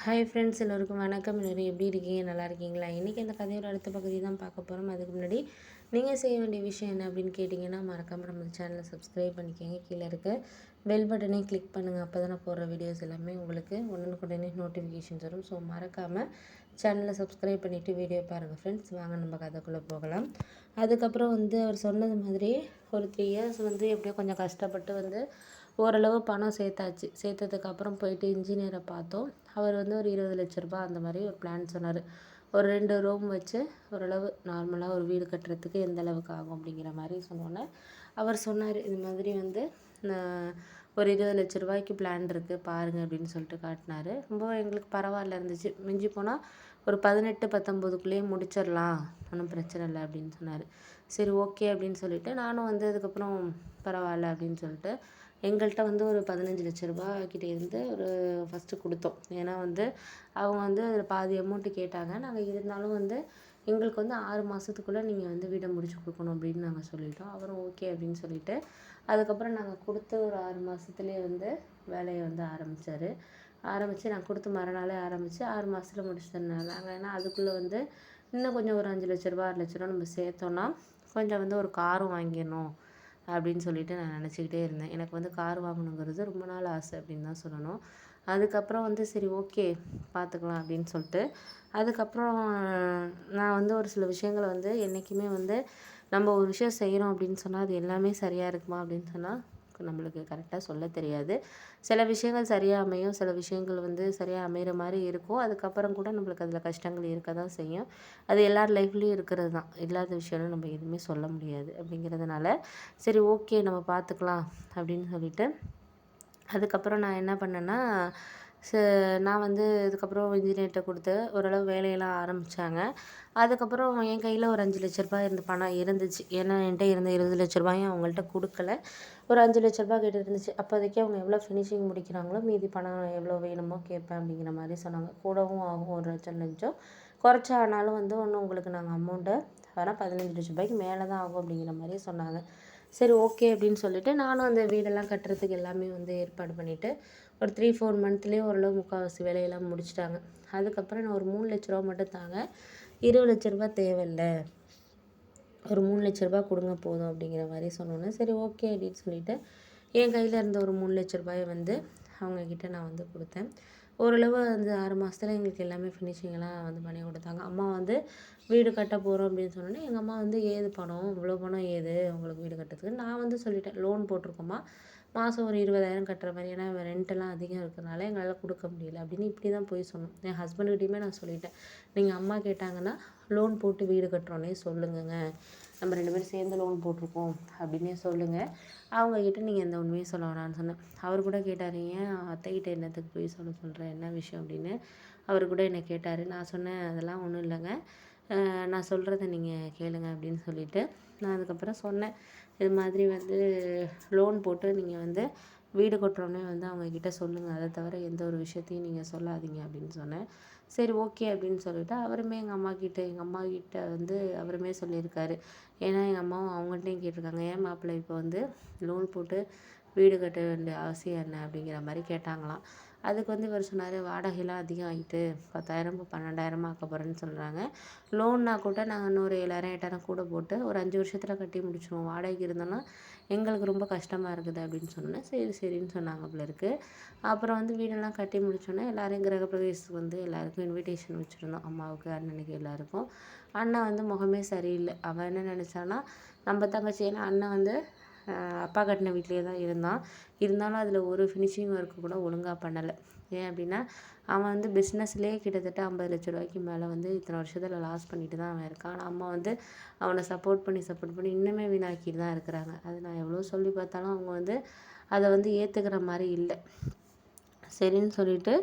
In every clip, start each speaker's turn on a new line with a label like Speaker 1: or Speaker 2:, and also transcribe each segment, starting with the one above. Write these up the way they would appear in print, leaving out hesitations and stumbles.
Speaker 1: Hi friends, எல்லோருக்கும் வணக்கம். எல்லோரும் எப்படி இருக்கீங்க? நல்லா இருக்கீங்களா? இன்றைக்கி இந்த கதையோட அடுத்த பகுதி தான் பார்க்க போகிறோம். அதுக்கு முன்னாடி நீங்கள் செய்ய வேண்டிய விஷயம் என்ன அப்படின்னு கேட்டிங்கன்னா, மறக்காமல் நம்ம சேனலை சப்ஸ்கிரைப் பண்ணிக்கோங்க. கீழே இருக்க பெல் பட்டனே கிளிக் பண்ணுங்கள். அப்போ தான் நான் போடுற வீடியோஸ் எல்லாமே உங்களுக்கு உடனுக்குடனே நோட்டிஃபிகேஷன்ஸ் வரும். ஸோ மறக்காமல் சேனலை சப்ஸ்கிரைப் பண்ணிவிட்டு வீடியோ பாருங்கள் ஃப்ரெண்ட்ஸ். வாங்க நம்ம கதைக்குள்ளே போகலாம். அதுக்கப்புறம் அவர் சொன்னது மாதிரி ஒரு 3 இயர்ஸ் எப்படியோ கொஞ்சம் கஷ்டப்பட்டு ஓரளவு பணம் சேர்த்தாச்சு. சேர்த்ததுக்கப்புறம் போயிட்டு இன்ஜினியரை பார்த்தோம். அவர் ஒரு 20 லட்ச ரூபா அந்த மாதிரி ஒரு பிளான் சொன்னார். ஒரு 2 ரூம் வச்சு ஓரளவு நார்மலாக ஒரு வீடு கட்டுறதுக்கு எந்த அளவுக்கு ஆகும் அப்படிங்கிற மாதிரி சொன்னோன்னே அவர் சொன்னார், இது மாதிரி நான் ஒரு 20 லட்ச ரூபாய்க்கு பிளான் இருக்குது பாருங்கள் அப்படின்னு சொல்லிட்டு காட்டினார். ரொம்ப எங்களுக்கு பரவாயில்ல இருந்துச்சு. மிஞ்சி போனால் ஒரு 18, 19க்குள்ளேயே முடிச்சிடலாம், ஒன்றும் பிரச்சனை இல்லை அப்படின்னு சொன்னார். சரி ஓகே அப்படின்னு சொல்லிவிட்டு நானும் அதுக்கப்புறம் பரவாயில்ல அப்படின்னு சொல்லிட்டு எங்கள்கிட்ட ஒரு 15 லட்ச ரூபா கிட்டே இருந்து ஒரு ஃபஸ்ட்டு கொடுத்தோம். ஏன்னா அவங்க அதில் பாதி அமௌண்ட்டு கேட்டாங்க. நாங்கள் இருந்தாலும் எங்களுக்கு 6 மாதத்துக்குள்ளே நீங்கள் வீடை முடிச்சு கொடுக்கணும் அப்படின்னு நாங்கள் சொல்லிட்டோம். அவரும் ஓகே அப்படின்னு சொல்லிவிட்டு அதுக்கப்புறம் நாங்கள் கொடுத்த ஒரு 6 மாதத்துலேயே வேலையை ஆரம்பித்தார். ஆரம்பித்து நான் கொடுத்து மறுநாளே ஆரம்பித்து 6 மாதத்தில் முடிச்சிட்டேன். நாங்கள் ஏன்னா அதுக்குள்ளே இன்னும் கொஞ்சம் ஒரு 5 லட்ச ரூபா 6 லட்ச ரூபா நம்ம சேர்த்தோன்னா கொஞ்சம் ஒரு காரும் வாங்கிடணும் அப்படின்னு சொல்லிட்டு நான் நினச்சிக்கிட்டே இருந்தேன். எனக்கு கார் வாங்கணுங்கிறது ரொம்ப நாள் ஆசை அப்படின்னு தான் சொல்லணும். அதுக்கப்புறம் சரி ஓகே பார்த்துக்கலாம் அப்படின்னு சொல்லிட்டு அதுக்கப்புறம் நான் ஒரு சில விஷயங்களை என்றைக்குமே நம்ம ஒரு விஷயம் செய்கிறோம் அப்படின்னு சொன்னால் அது எல்லாமே சரியாக இருக்குமா அப்படின்னு சொன்னால் நம்மளுக்கு கரெக்டாக சொல்ல தெரியாது. சில விஷயங்கள் சரியாக அமையும், சில விஷயங்கள் சரியாக அமைகிற மாதிரி இருக்கும். அதுக்கப்புறம் கூட நம்மளுக்கு அதில் கஷ்டங்கள் இருக்க தான் செய்யும். அது எல்லார் லைஃப்லேயும் இருக்கிறது தான். இல்லாத விஷயம்னு நம்ம எதுவுமே சொல்ல முடியாது. அப்படிங்கிறதுனால சரி ஓகே நம்ம பார்த்துக்கலாம் அப்படின்னு சொல்லிட்டு அதுக்கப்புறம் நான் என்ன பண்ணேன்னா, ச நான் இதுக்கப்புறம் இன்ஜினியர்கிட்ட கொடுத்து ஓரளவு வேலையெல்லாம் ஆரம்பித்தாங்க. அதுக்கப்புறம் என் கையில் ஒரு 5 லட்ச ரூபாய் பணம் இருந்துச்சு. ஏன்னா என்கிட்ட இருந்த 20 லட்ச ரூபாயும் அவங்கள்ட்ட கொடுக்கல. ஒரு 5 லட்ச ரூபாய் கிட்ட இருந்துச்சு. அப்போதைக்கு அவங்க எவ்வளோ ஃபினிஷிங் முடிக்கிறாங்களோ மீதி பணம் எவ்வளோ வேணுமோ கேட்பேன் அப்படிங்கிற மாதிரி சொன்னாங்க. கூடவும் ஆகும் ஒரு லட்சம் லட்சம் குறைச்சா ஆனாலும் ஒன்றும் உங்களுக்கு நாங்கள் அமௌண்ட்டை வேணால் 15 லட்ச ரூபாய்க்கு மேலே தான் ஆகும் அப்படிங்கிற மாதிரி சொன்னாங்க. சரி ஓகே அப்படின்னு சொல்லிட்டு நானும் அந்த வீடெல்லாம் கட்டுறதுக்கு எல்லாமே ஏற்பாடு பண்ணிவிட்டு ஒரு 3, 4 மந்த்லேயே ஓரளவு முக்கால்வாசி வேலையெல்லாம் முடிச்சிட்டாங்க. அதுக்கப்புறம் நான் ஒரு 3 லட்ச ரூபா மட்டும் தாங்க, 20 லட்ச ரூபா தேவையில்லை, ஒரு 3 லட்ச ரூபா கொடுங்க போதும் அப்படிங்கிற மாதிரி சொன்னோன்னே சரி ஓகே அப்படின்னு சொல்லிவிட்டு என் கையில் இருந்த ஒரு 3 லட்ச ரூபாயை அவங்கக்கிட்ட நான் கொடுத்தேன். ஓரளவு அந்த 6 மாதத்துல எங்களுக்கு எல்லாமே ஃபினிஷிங்கெல்லாம் பண்ணி கொடுத்தாங்க. அம்மா வீடு கட்ட போகிறோம் அப்படின்னு சொன்னோன்னே எங்கள் அம்மா ஏது பணம், இவ்வளோ பணம் ஏது உங்களுக்கு வீடு கட்டுறதுக்கு? நான் சொல்லிட்டேன், லோன் போட்டிருக்கோம்மா, மாதம் ஒரு 20,000 கட்டுற மாதிரி, ஏன்னா ரெண்டெல்லாம் அதிகம் இருக்கிறனால எங்களால் கொடுக்க முடியல அப்படின்னு இப்படி தான் போய் சொன்னோம். என் ஹஸ்பண்ட்கிட்டையுமே நான் சொல்லிட்டேன், நீங்கள் அம்மா கேட்டாங்கன்னா லோன் போட்டு வீடு கட்டுறோன்னே சொல்லுங்கங்க, நம்ம 2 பேரும் சேர்ந்து லோன் போட்டிருக்கோம் அப்படின்னே சொல்லுங்கள், அவங்கக்கிட்ட நீங்கள் எந்த உண்மையும் சொல்ல வேணான்னு சொன்னேன். அவர் கூட கேட்டார், ஏன் அத்தைக்கிட்ட என்னத்துக்கு போய் சொல்கிறேன், என்ன விஷயம் அப்படின்னு அவர் கூட என்னை கேட்டார். நான் சொன்னேன், அதெல்லாம் ஒன்றும் இல்லைங்க, நான் சொல்கிறத நீங்கள் கேளுங்க அப்படின்னு சொல்லிவிட்டு நான் அதுக்கப்புறம் சொன்னேன், இது மாதிரி லோன் போட்டு நீங்கள் வீடு கட்டுறோன்னே அவங்கக்கிட்ட சொல்லுங்கள், அதை தவிர எந்த ஒரு விஷயத்தையும் நீங்கள் சொல்லாதீங்க அப்படின்னு சொன்னேன். சரி ஓகே அப்படின்னு சொல்லிவிட்டு அவருமே எங்கள் அம்மாக்கிட்ட அவருமே சொல்லியிருக்காரு. ஏன்னா எங்கள் அம்மாவும் அவங்கள்ட்டையும் கேட்டிருக்காங்க, ஏன் மாப்பிள்ளை இப்போ லோன் போட்டு வீடு கட்ட வேண்டிய அவசியம் என்ன அப்படிங்கிற மாதிரி கேட்டாங்களாம். அதுக்கு இவர் சொன்னார், வாடகைலாம் அதிகம் ஆகிட்டு 10,000 இப்போ 12,000 ஆக்க போகிறேன்னு சொல்கிறாங்க, லோன்னா கூட நாங்கள் இன்னொரு 7,000 8,000 கூட போட்டு ஒரு 5 வருஷத்தில் கட்டி முடிச்சிடுவோம், வாடகைக்கு இருந்தோன்னா எங்களுக்கு ரொம்ப கஷ்டமாக இருக்குது அப்படின்னு சொன்னேன். சரி சரின்னு சொன்னாங்க போல இருக்குது. அப்புறம் வீடெல்லாம் கட்டி முடிச்சோன்னே எல்லோரையும் கிரகப்பிரவேசத்துக்கு எல்லாருக்கும் இன்விடேஷன் வச்சுருந்தோம், அம்மாவுக்கு அண்ணனுக்கு எல்லாருக்கும். அண்ணன் முகமே சரியில்லை. அவன் என்ன நினச்சான்னா, நம்ம தங்கச்சி, ஏன்னா அண்ணன் அப்பா கட்டின வீட்டிலே தான் இருந்தாலும் அதில் ஒரு ஃபினிஷிங் ஒர்க்கு கூட ஒழுங்காக பண்ணலை. ஏன் அப்படின்னா அவன் பிஸ்னஸ்லேயே கிட்டத்தட்ட 50 லட்ச ரூபாய்க்கு மேலே இத்தனை வருஷத்தில் லாஸ் பண்ணிட்டு தான் அவன் இருக்கான். ஆனால் அம்மா அவனை சப்போர்ட் பண்ணி இன்னுமே வீணாக்கிட்டு தான் இருக்கிறாங்க. அது நான் எவ்வளோ சொல்லி பார்த்தாலும் அவங்க அதை ஏற்றுக்கிற மாதிரி இல்லை. சரின்னு சொல்லிவிட்டு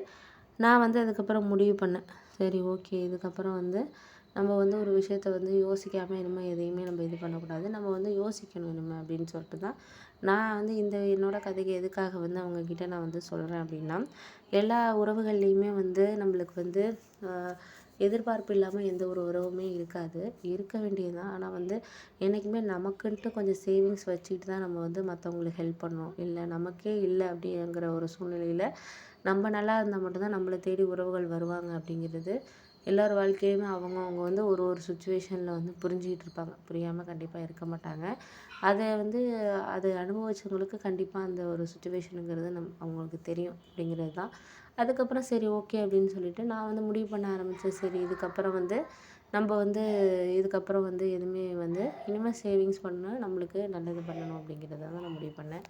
Speaker 1: நான் அதுக்கப்புறம் முடிவு பண்ணேன், சரி ஓகே இதுக்கப்புறம் நம்ம ஒரு விஷயத்த யோசிக்காமல் இனிமேல் எதையுமே நம்ம இது பண்ணக்கூடாது, நம்ம யோசிக்கணும் இனிமேல் அப்படின்னு சொல்லிட்டு தான் நான் இந்த என்னோடய கதைக்கு எதுக்காக அவங்கக்கிட்ட நான் சொல்கிறேன் அப்படின்னா, எல்லா உறவுகள்லேயுமே நம்மளுக்கு எதிர்பார்ப்பு இல்லாமல் எந்த ஒரு உறவுமே இருக்காது, இருக்க வேண்டியது தான். ஆனால் என்றைக்குமே நமக்குன்ட்டு கொஞ்சம் சேவிங்ஸ் வச்சுக்கிட்டு தான் நம்ம மற்றவங்களுக்கு ஹெல்ப் பண்ணணும். இல்லை நமக்கே இல்லை அப்படிங்கிற ஒரு சூழ்நிலையில் நம்ம நல்லா இருந்தால் மட்டும்தான் நம்மளை தேடி உறவுகள் வருவாங்க அப்படிங்கிறது எல்லார் வாழ்க்கையுமே அவங்க வந்து ஒரு ஒரு சுச்சுவேஷனில் வந்து புரிஞ்சுக்கிட்டு இருப்பாங்க. புரியாமல் கண்டிப்பாக இருக்க மாட்டாங்க. அதை வந்து அது அனுபவிச்சவங்களுக்கு கண்டிப்பாக அந்த ஒரு சுச்சுவேஷனுங்கிறது அவங்களுக்கு தெரியும் அப்படிங்கிறது தான். அதுக்கப்புறம் சரி ஓகே அப்படின்னு சொல்லிட்டு நான் வந்து முடிவு பண்ண ஆரம்பித்தேன். சரி இதுக்கப்புறம் வந்து நம்ம வந்து இதுக்கப்புறம் வந்து எதுவுமே வந்து இனிமேல் சேவிங்ஸ் பண்ணால் நம்மளுக்கு நல்லது பண்ணணும் அப்படிங்கிறத தான் நான் முடிவு பண்ணேன்.